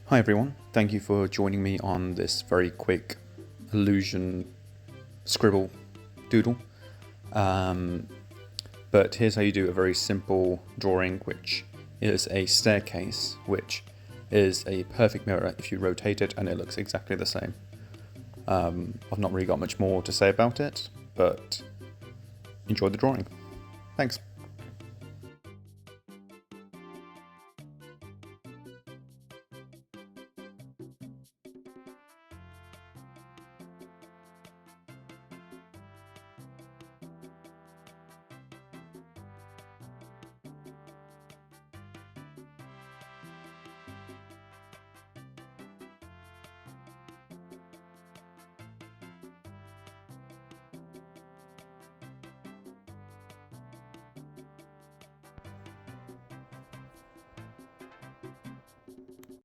Hi everyone, thank you for joining me on this very quick illusion scribble doodle. But here's how you do a very simple drawing, which is a staircase, which is a perfect mirror if you rotate it and it looks exactly the same. I've not really got much more to say about it, but enjoy the drawing. Thanks.